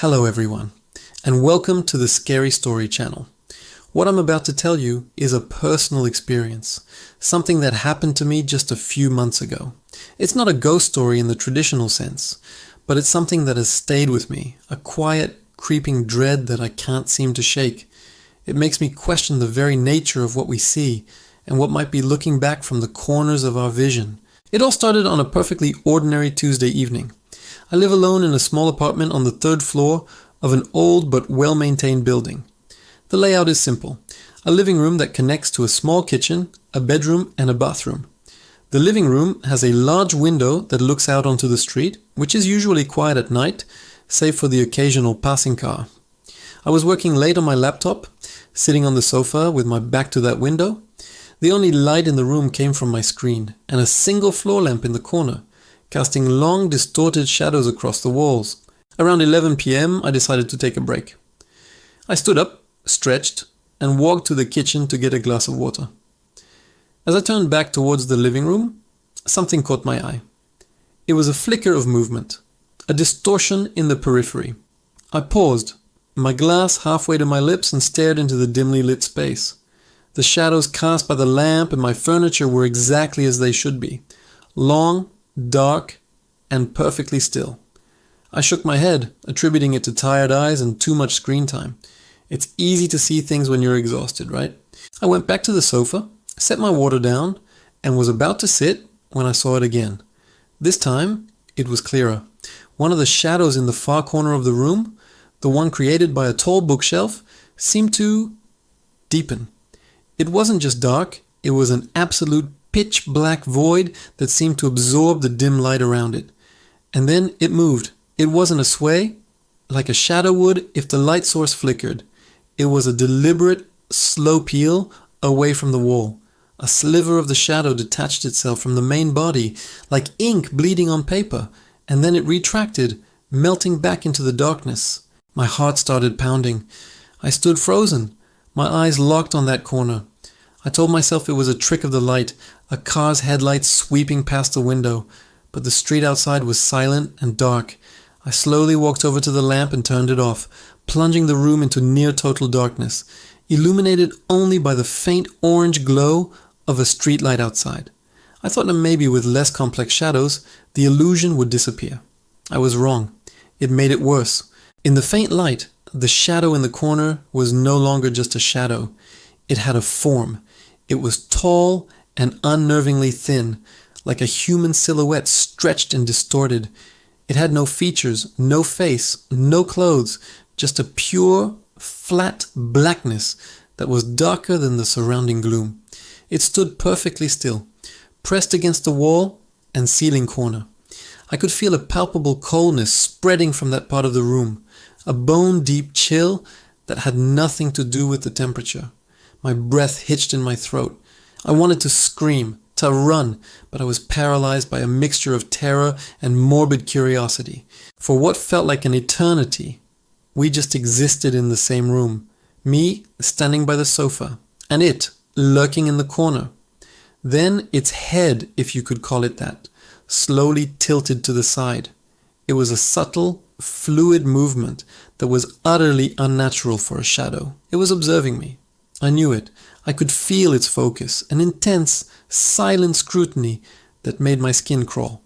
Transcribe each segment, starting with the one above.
Hello everyone, and welcome to the Scary Story channel. What I'm about to tell you is a personal experience, something that happened to me just a few months ago. It's not a ghost story in the traditional sense, but it's something that has stayed with me, a quiet, creeping dread that I can't seem to shake. It makes me question the very nature of what we see and what might be looking back from the corners of our vision. It all started on a perfectly ordinary Tuesday evening. I live alone in a small apartment on the third floor of an old but well-maintained building. The layout is simple. A living room that connects to a small kitchen, a bedroom and a bathroom. The living room has a large window that looks out onto the street, which is usually quiet at night, save for the occasional passing car. I was working late on my laptop, sitting on the sofa with my back to that window. The only light in the room came from my screen and a single floor lamp in the corner, casting long, distorted shadows across the walls. Around 11 p.m., I decided to take a break. I stood up, stretched, and walked to the kitchen to get a glass of water. As I turned back towards the living room, something caught my eye. It was a flicker of movement, a distortion in the periphery. I paused, my glass halfway to my lips, and stared into the dimly lit space. The shadows cast by the lamp and my furniture were exactly as they should be. Long, dark, and perfectly still. I shook my head, attributing it to tired eyes and too much screen time. It's easy to see things when you're exhausted, right? I went back to the sofa, set my water down, and was about to sit when I saw it again. This time, it was clearer. One of the shadows in the far corner of the room, the one created by a tall bookshelf, seemed to deepen. It wasn't just dark, it was an absolute pitch black void that seemed to absorb the dim light around it. And then it moved. It wasn't a sway, like a shadow would if the light source flickered. It was a deliberate, slow peel away from the wall. A sliver of the shadow detached itself from the main body, like ink bleeding on paper, and then it retracted, melting back into the darkness. My heart started pounding. I stood frozen, my eyes locked on that corner. I told myself it was a trick of the light, a car's headlights sweeping past the window, but the street outside was silent and dark. I slowly walked over to the lamp and turned it off, plunging the room into near total darkness, illuminated only by the faint orange glow of a streetlight outside. I thought that maybe with less complex shadows, the illusion would disappear. I was wrong. It made it worse. In the faint light, the shadow in the corner was no longer just a shadow. It had a form. It was tall and unnervingly thin, like a human silhouette stretched and distorted. It had no features, no face, no clothes, just a pure, flat blackness that was darker than the surrounding gloom. It stood perfectly still, pressed against the wall and ceiling corner. I could feel a palpable coldness spreading from that part of the room, a bone-deep chill that had nothing to do with the temperature. My breath hitched in my throat. I wanted to scream, to run, but I was paralyzed by a mixture of terror and morbid curiosity. For what felt like an eternity, we just existed in the same room. Me standing by the sofa, and it lurking in the corner. Then its head, if you could call it that, slowly tilted to the side. It was a subtle, fluid movement that was utterly unnatural for a shadow. It was observing me. I knew it. I could feel its focus, an intense, silent scrutiny that made my skin crawl.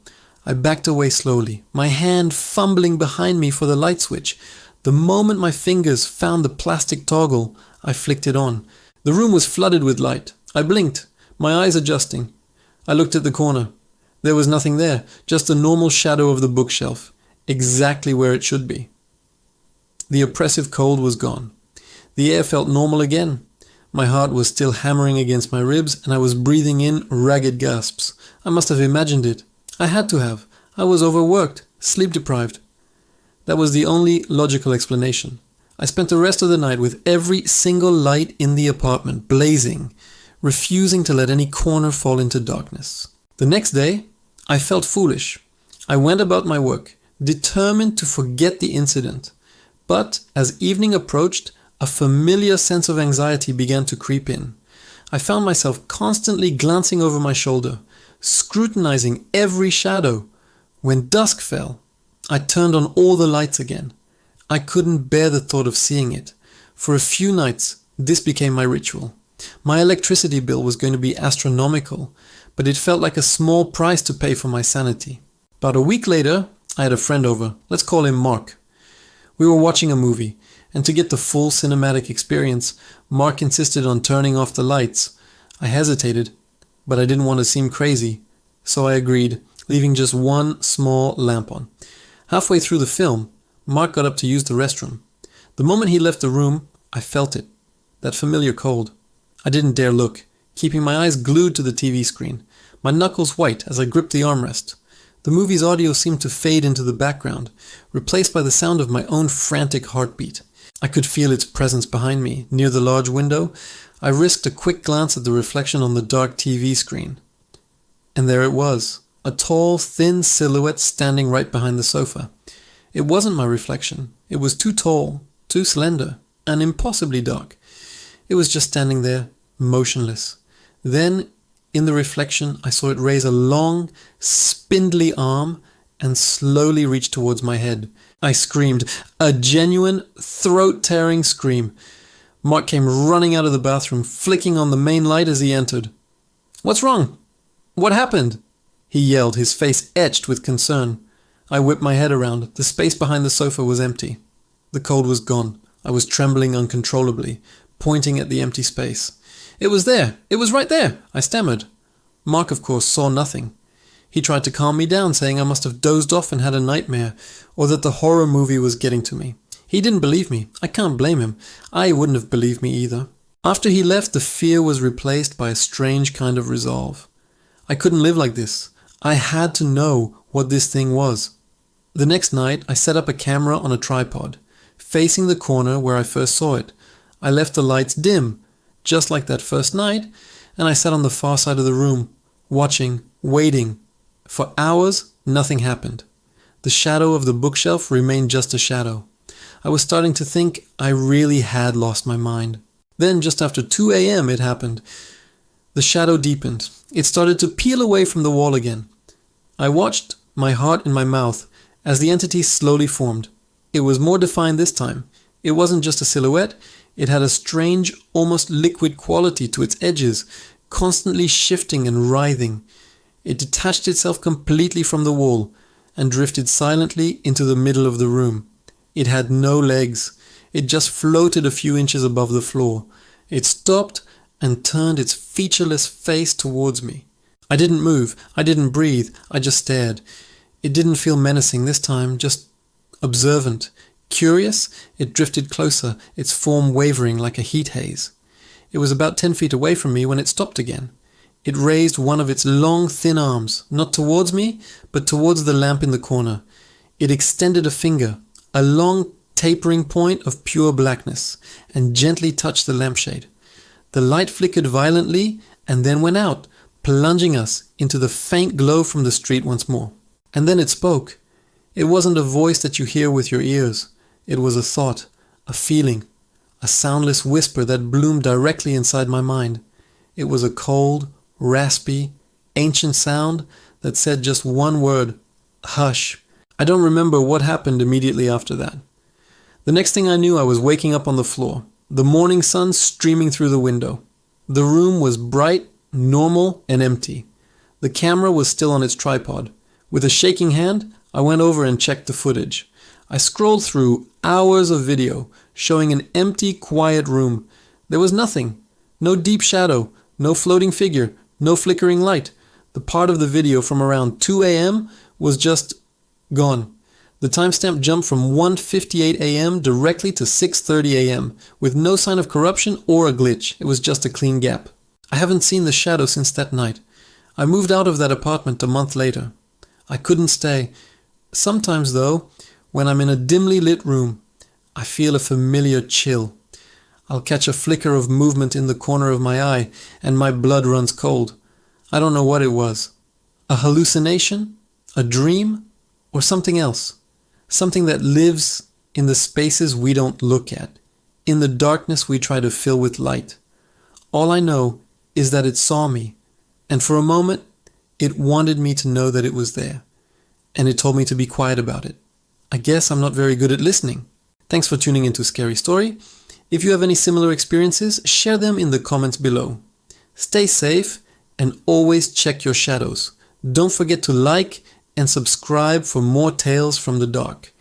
I backed away slowly, my hand fumbling behind me for the light switch. The moment my fingers found the plastic toggle, I flicked it on. The room was flooded with light. I blinked, my eyes adjusting. I looked at the corner. There was nothing there, just the normal shadow of the bookshelf, exactly where it should be. The oppressive cold was gone. The air felt normal again. My heart was still hammering against my ribs, and I was breathing in ragged gasps. I must have imagined it. I had to have. I was overworked, sleep-deprived. That was the only logical explanation. I spent the rest of the night with every single light in the apartment blazing, refusing to let any corner fall into darkness. The next day, I felt foolish. I went about my work, determined to forget the incident. But as evening approached, a familiar sense of anxiety began to creep in. I found myself constantly glancing over my shoulder, scrutinizing every shadow. When dusk fell, I turned on all the lights again. I couldn't bear the thought of seeing it. For a few nights, this became my ritual. My electricity bill was going to be astronomical, but it felt like a small price to pay for my sanity. About a week later, I had a friend over. Let's call him Mark. We were watching a movie, and to get the full cinematic experience, Mark insisted on turning off the lights. I hesitated, but I didn't want to seem crazy, so I agreed, leaving just one small lamp on. Halfway through the film, Mark got up to use the restroom. The moment he left the room, I felt it, that familiar cold. I didn't dare look, keeping my eyes glued to the TV screen, my knuckles white as I gripped the armrest. The movie's audio seemed to fade into the background, replaced by the sound of my own frantic heartbeat. I could feel its presence behind me, near the large window. I risked a quick glance at the reflection on the dark TV screen. And there it was, a tall, thin silhouette standing right behind the sofa. It wasn't my reflection. It was too tall, too slender, and impossibly dark. It was just standing there, motionless. Then, in the reflection, I saw it raise a long, spindly arm and slowly reach towards my head. I screamed, a genuine, throat-tearing scream. Mark came running out of the bathroom, flicking on the main light as he entered. "What's wrong? What happened?" he yelled, his face etched with concern. I whipped my head around. The space behind the sofa was empty. The cold was gone. I was trembling uncontrollably, pointing at the empty space. "It was there! It was right there!" I stammered. Mark, of course, saw nothing. He tried to calm me down, saying I must have dozed off and had a nightmare, or that the horror movie was getting to me. He didn't believe me. I can't blame him. I wouldn't have believed me either. After he left, the fear was replaced by a strange kind of resolve. I couldn't live like this. I had to know what this thing was. The next night, I set up a camera on a tripod, facing the corner where I first saw it. I left the lights dim, just like that first night, and I sat on the far side of the room, watching, waiting. For hours, nothing happened. The shadow of the bookshelf remained just a shadow. I was starting to think I really had lost my mind. Then, just after 2 a.m., it happened. The shadow deepened. It started to peel away from the wall again. I watched, my heart in my mouth, as the entity slowly formed. It was more defined this time. It wasn't just a silhouette. It had a strange, almost liquid quality to its edges, constantly shifting and writhing. It detached itself completely from the wall and drifted silently into the middle of the room. It had no legs. It just floated a few inches above the floor. It stopped and turned its featureless face towards me. I didn't move. I didn't breathe. I just stared. It didn't feel menacing this time, just observant. Curious, it drifted closer, its form wavering like a heat haze. It was about 10 feet away from me when it stopped again. It raised one of its long, thin arms, not towards me, but towards the lamp in the corner. It extended a finger, a long, tapering point of pure blackness, and gently touched the lampshade. The light flickered violently and then went out, plunging us into the faint glow from the street once more. And then it spoke. It wasn't a voice that you hear with your ears. It was a thought, a feeling, a soundless whisper that bloomed directly inside my mind. It was a cold, raspy, ancient sound that said just one word, hush. I don't remember what happened immediately after that. The next thing I knew, I was waking up on the floor, the morning sun streaming through the window. The room was bright, normal, and empty. The camera was still on its tripod. With a shaking hand, I went over and checked the footage. I scrolled through hours of video showing an empty, quiet room. There was nothing. No deep shadow, no floating figure, no flickering light. The part of the video from around 2 a.m. was just gone. The timestamp jumped from 1:58 a.m. directly to 6:30 a.m. with no sign of corruption or a glitch. It was just a clean gap. I haven't seen the shadow since that night. I moved out of that apartment a month later. I couldn't stay. Sometimes, though, when I'm in a dimly lit room, I feel a familiar chill. I'll catch a flicker of movement in the corner of my eye, and my blood runs cold. I don't know what it was. A hallucination? A dream? Or something else? Something that lives in the spaces we don't look at, in the darkness we try to fill with light. All I know is that it saw me, and for a moment, it wanted me to know that it was there, and it told me to be quiet about it. I guess I'm not very good at listening. Thanks for tuning into Scary Story. If you have any similar experiences, share them in the comments below. Stay safe and always check your shadows. Don't forget to like and subscribe for more tales from the dark.